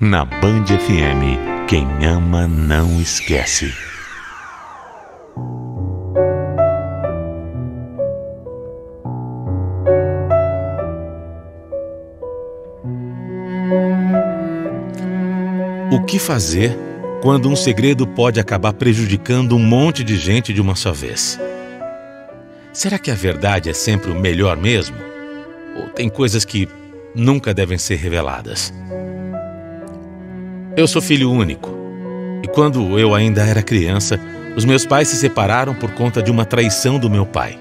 Na Band FM, quem ama não esquece. O que fazer quando um segredo pode acabar prejudicando um monte de gente de uma só vez? Será que a verdade é sempre o melhor mesmo? Ou tem coisas que nunca devem ser reveladas? Eu sou filho único, e quando eu ainda era criança, os meus pais se separaram por conta de uma traição do meu pai.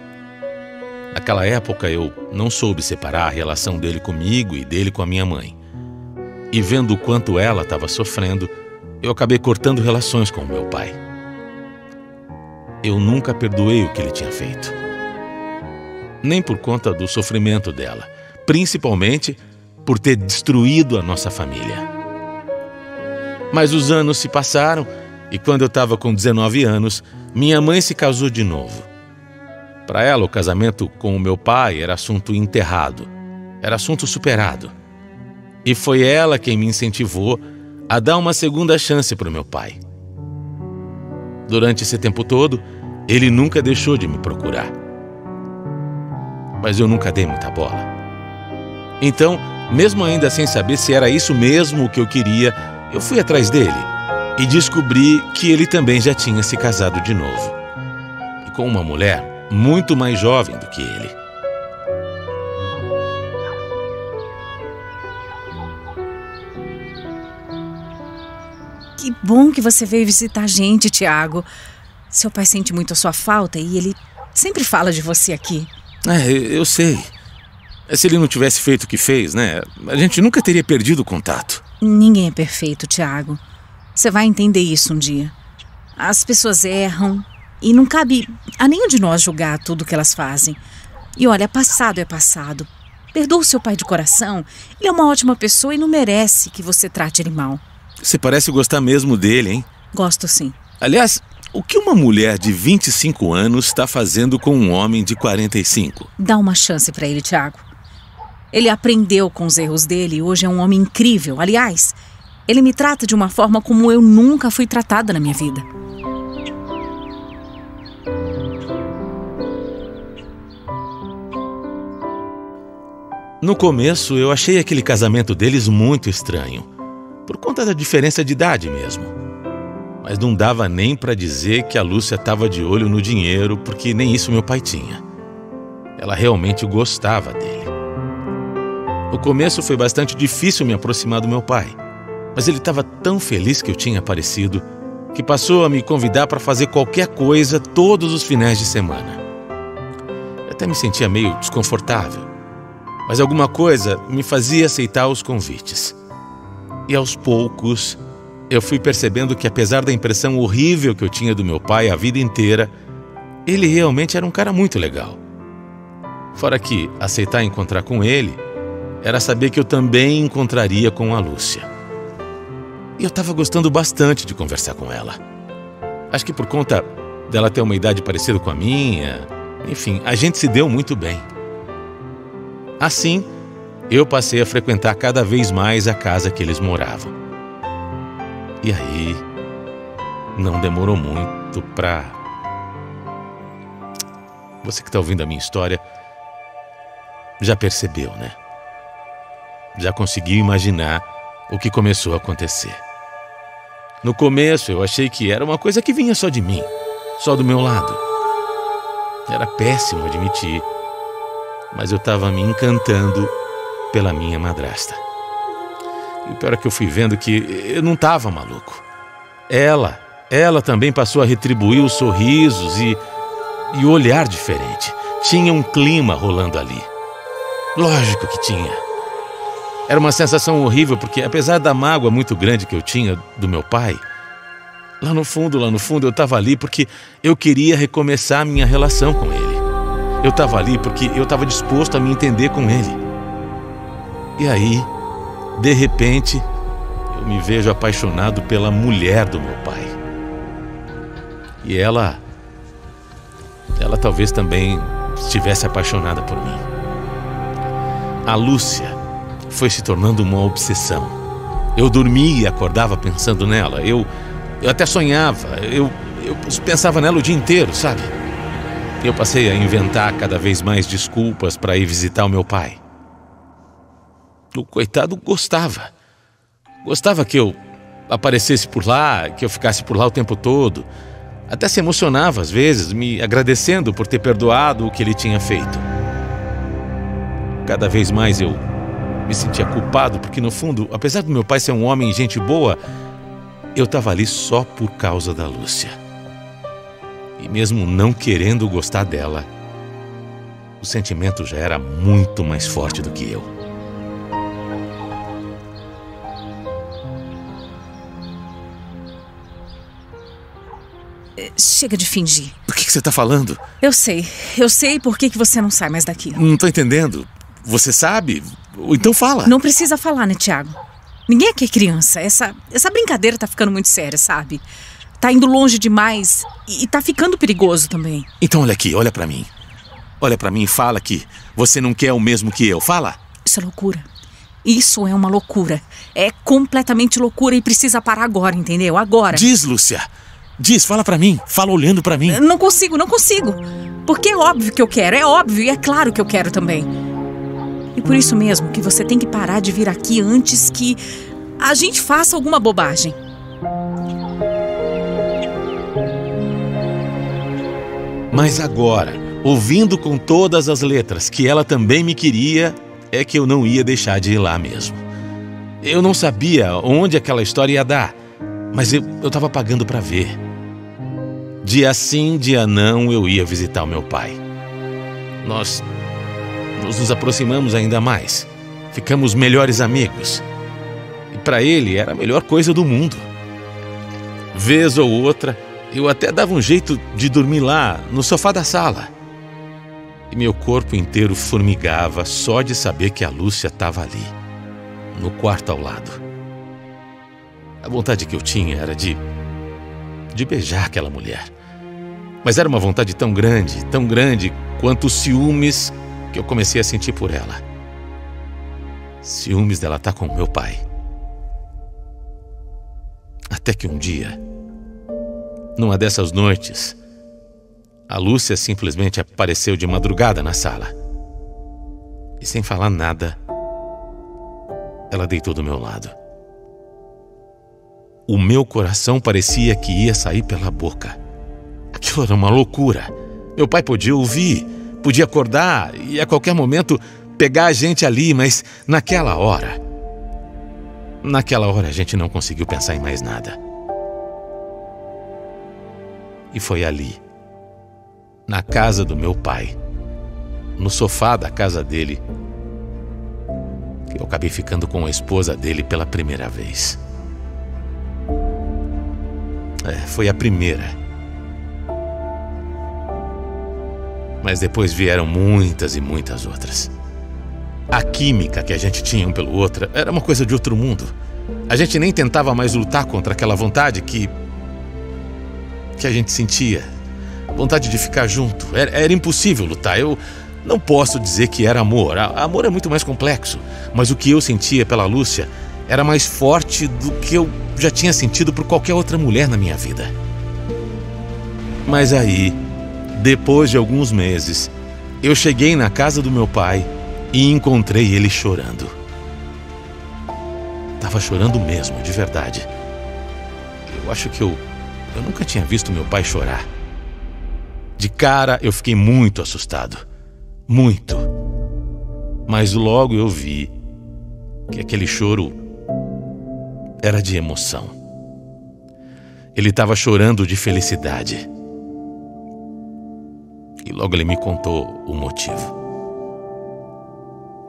Naquela época eu não soube separar a relação dele comigo e dele com a minha mãe. E vendo o quanto ela estava sofrendo, eu acabei cortando relações com o meu pai. Eu nunca perdoei o que ele tinha feito. Nem por conta do sofrimento dela, principalmente por ter destruído a nossa família. Mas os anos se passaram e quando eu estava com 19 anos, minha mãe se casou de novo. Para ela, o casamento com o meu pai era assunto enterrado, era assunto superado. E foi ela quem me incentivou a dar uma segunda chance para o meu pai. Durante esse tempo todo, ele nunca deixou de me procurar. Mas eu nunca dei muita bola. Então, mesmo ainda sem saber se era isso mesmo o que eu queria, eu fui atrás dele e descobri que ele também já tinha se casado de novo. E com uma mulher muito mais jovem do que ele. Que bom que você veio visitar a gente, Tiago. Seu pai sente muito a sua falta e ele sempre fala de você aqui. Eu sei. Se ele não tivesse feito o que fez, né? A gente nunca teria perdido o contato. Ninguém é perfeito, Tiago. Você vai entender isso um dia. As pessoas erram e não cabe a nenhum de nós julgar tudo que elas fazem. E olha, passado é passado. Perdoa o seu pai de coração. Ele é uma ótima pessoa e não merece que você trate ele mal. Você parece gostar mesmo dele, hein? Gosto sim. Aliás, o que uma mulher de 25 anos está fazendo com um homem de 45? Dá uma chance pra ele, Tiago. Ele aprendeu com os erros dele e hoje é um homem incrível. Aliás, ele me trata de uma forma como eu nunca fui tratada na minha vida. No começo, eu achei aquele casamento deles muito estranho. Por conta da diferença de idade mesmo. Mas não dava nem para dizer que a Lúcia estava de olho no dinheiro, porque nem isso meu pai tinha. Ela realmente gostava dele. No começo foi bastante difícil me aproximar do meu pai, mas ele estava tão feliz que eu tinha aparecido, que passou a me convidar para fazer qualquer coisa todos os finais de semana. Eu até me sentia meio desconfortável, mas alguma coisa me fazia aceitar os convites. E aos poucos, eu fui percebendo que apesar da impressão horrível que eu tinha do meu pai a vida inteira, ele realmente era um cara muito legal. Fora que aceitar encontrar com ele era saber que eu também encontraria com a Lúcia. E eu estava gostando bastante de conversar com ela. Acho que por conta dela ter uma idade parecida com a minha, enfim, a gente se deu muito bem. Assim, eu passei a frequentar cada vez mais a casa que eles moravam. E aí, não demorou muito pra... Você que está ouvindo a minha história já percebeu, né? Já conseguiu imaginar o que começou a acontecer. No começo, eu achei que era uma coisa que vinha só de mim, só do meu lado. Era péssimo admitir, mas eu estava me encantando pela minha madrasta. E o pior é que eu fui vendo que eu não estava maluco. Ela também passou a retribuir os sorrisos e o olhar diferente. Tinha um clima rolando ali. Lógico que tinha. Era uma sensação horrível porque, apesar da mágoa muito grande que eu tinha do meu pai, lá no fundo eu estava ali porque eu queria recomeçar a minha relação com ele. Eu estava ali porque eu estava disposto a me entender com ele. E aí, de repente, eu me vejo apaixonado pela mulher do meu pai. E ela talvez também estivesse apaixonada por mim. A Lúcia foi se tornando uma obsessão. Eu dormia e acordava pensando nela. Eu até sonhava. Eu pensava nela o dia inteiro, sabe? Eu passei a inventar cada vez mais desculpas para ir visitar o meu pai. O coitado gostava. Gostava que eu aparecesse por lá, que eu ficasse por lá o tempo todo. Até se emocionava às vezes, me agradecendo por ter perdoado o que ele tinha feito. Cada vez mais eu me sentia culpado, porque no fundo, apesar do meu pai ser um homem gente boa, eu estava ali só por causa da Lúcia. E mesmo não querendo gostar dela, o sentimento já era muito mais forte do que eu. Chega de fingir. O que você está falando? Eu sei por que você não sai mais daqui. Não estou entendendo. Você sabe? Então fala. Não precisa falar, né, Tiago? Ninguém aqui é criança. Essa brincadeira tá ficando muito séria, sabe? Tá indo longe demais e tá ficando perigoso também. Então olha aqui, olha pra mim. Olha pra mim e fala que você não quer o mesmo que eu. Fala. Isso é loucura. Isso é uma loucura. É completamente loucura e precisa parar agora, entendeu? Agora. Diz, Lúcia. Diz, fala pra mim. Fala olhando pra mim. Não consigo. Porque é óbvio que eu quero. É óbvio e é claro que eu quero também. E por isso mesmo que você tem que parar de vir aqui antes que a gente faça alguma bobagem. Mas agora, ouvindo com todas as letras que ela também me queria, é que eu não ia deixar de ir lá mesmo. Eu não sabia onde aquela história ia dar, mas eu estava pagando para ver. Dia sim, dia não, eu ia visitar o meu pai. Nós nos aproximamos ainda mais. Ficamos melhores amigos. E para ele era a melhor coisa do mundo. Vez ou outra, eu até dava um jeito de dormir lá, no sofá da sala. E meu corpo inteiro formigava só de saber que a Lúcia estava ali, no quarto ao lado. A vontade que eu tinha era de beijar aquela mulher. Mas era uma vontade tão grande quanto os ciúmes que eu comecei a sentir por ela. Ciúmes dela estar com meu pai. Até que um dia, numa dessas noites, a Lúcia simplesmente apareceu de madrugada na sala. E sem falar nada, ela deitou do meu lado. O meu coração parecia que ia sair pela boca. Aquilo era uma loucura. Meu pai podia ouvir, podia acordar e a qualquer momento pegar a gente ali, mas naquela hora a gente não conseguiu pensar em mais nada. E foi ali, na casa do meu pai, no sofá da casa dele, que eu acabei ficando com a esposa dele pela primeira vez. Foi a primeira. Mas depois vieram muitas e muitas outras. A química que a gente tinha um pelo outro era uma coisa de outro mundo. A gente nem tentava mais lutar contra aquela vontade que a gente sentia. Vontade de ficar junto. Era impossível lutar. Eu não posso dizer que era amor. Amor é muito mais complexo. Mas o que eu sentia pela Lúcia era mais forte do que eu já tinha sentido por qualquer outra mulher na minha vida. Mas aí, depois de alguns meses, eu cheguei na casa do meu pai e encontrei ele chorando. Tava chorando mesmo, de verdade. Eu acho que eu nunca tinha visto meu pai chorar. De cara, eu fiquei muito assustado. Muito. Mas logo eu vi que aquele choro era de emoção. Ele estava chorando de felicidade. E logo ele me contou o motivo.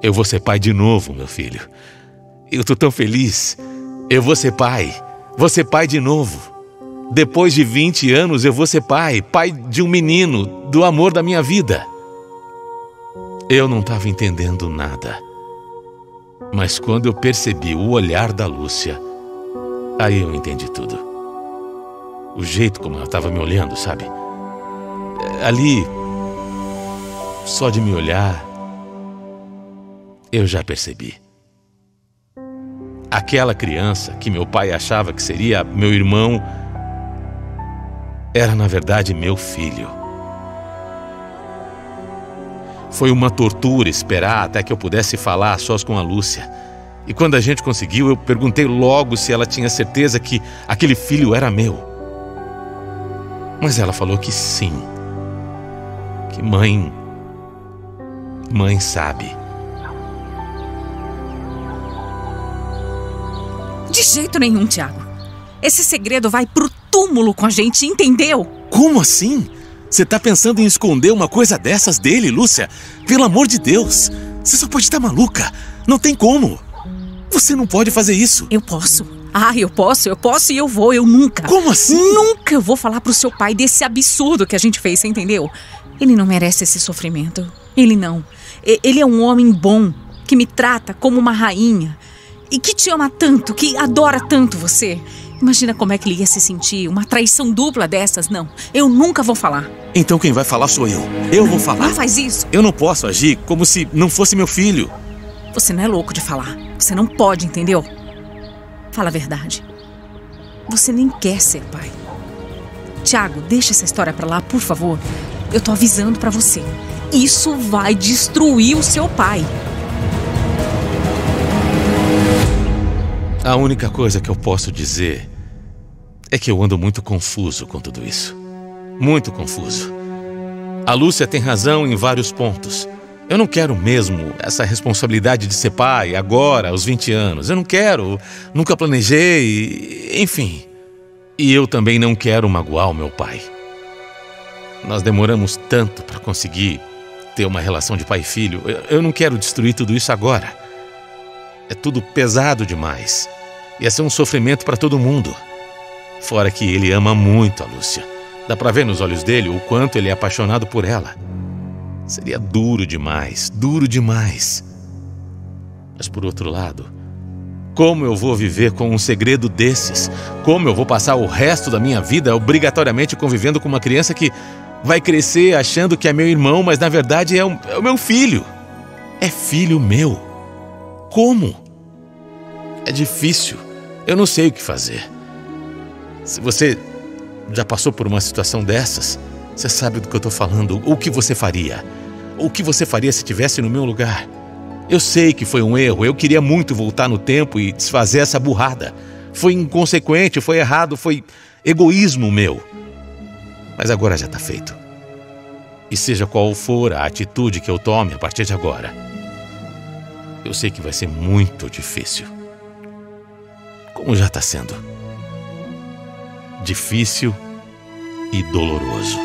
Eu vou ser pai de novo, meu filho. Eu tô tão feliz. Eu vou ser pai. Vou ser pai de novo. Depois de 20 anos eu vou ser pai. Pai de um menino, do amor da minha vida. Eu não estava entendendo nada. Mas quando eu percebi o olhar da Lúcia, aí eu entendi tudo. O jeito como ela estava me olhando, sabe? Ali, só de me olhar, eu já percebi. aquela criança que meu pai achava que seria meu irmão era, na verdade, meu filho. Foi uma tortura esperar até que eu pudesse falar a sós com a Lúcia. E quando a gente conseguiu, eu perguntei logo se ela tinha certeza que aquele filho era meu. Mas ela falou que sim. Que mãe sabe. De jeito nenhum, Tiago. Esse segredo vai pro túmulo com a gente, entendeu? Como assim? Você tá pensando em esconder uma coisa dessas dele, Lúcia? Pelo amor de Deus! Você só pode estar maluca! Não tem como! Você não pode fazer isso! Eu posso. Eu posso e eu vou. Eu nunca. Como assim? Nunca eu vou falar pro seu pai desse absurdo que a gente fez, você entendeu? Ele não merece esse sofrimento. Ele não. Ele é um homem bom, que me trata como uma rainha e que te ama tanto, que adora tanto você. Imagina como é que ele ia se sentir, uma traição dupla dessas. Não, eu nunca vou falar. Então quem vai falar sou eu. Eu vou falar. Não faz isso. Eu não posso agir como se não fosse meu filho. Você não é louco de falar. Você não pode, entendeu? Fala a verdade. Você nem quer ser pai. Tiago, deixa essa história pra lá, por favor. Eu tô avisando pra você. Isso vai destruir o seu pai. A única coisa que eu posso dizer é que eu ando muito confuso com tudo isso. Muito confuso. A Lúcia tem razão em vários pontos. Eu não quero mesmo essa responsabilidade de ser pai agora, aos 20 anos. Eu não quero, nunca planejei, enfim. E eu também não quero magoar o meu pai. Nós demoramos tanto para conseguir ter uma relação de pai e filho. Eu não quero destruir tudo isso agora. É tudo pesado demais. Ia ser um sofrimento para todo mundo. Fora que ele ama muito a Lúcia. Dá pra ver nos olhos dele o quanto ele é apaixonado por ela. Seria duro demais, duro demais. Mas por outro lado, como eu vou viver com um segredo desses? Como eu vou passar o resto da minha vida obrigatoriamente convivendo com uma criança que vai crescer achando que é meu irmão, mas na verdade é o meu filho? É filho meu. Como? É difícil. Eu não sei o que fazer. Se você já passou por uma situação dessas, você sabe do que eu tô falando. O que você faria? O que você faria se estivesse no meu lugar? Eu sei que foi um erro. Eu queria muito voltar no tempo e desfazer essa burrada. Foi inconsequente, foi errado, foi egoísmo meu. Mas agora já tá feito. E seja qual for a atitude que eu tome a partir de agora, eu sei que vai ser muito difícil. Como já tá sendo. Difícil e doloroso.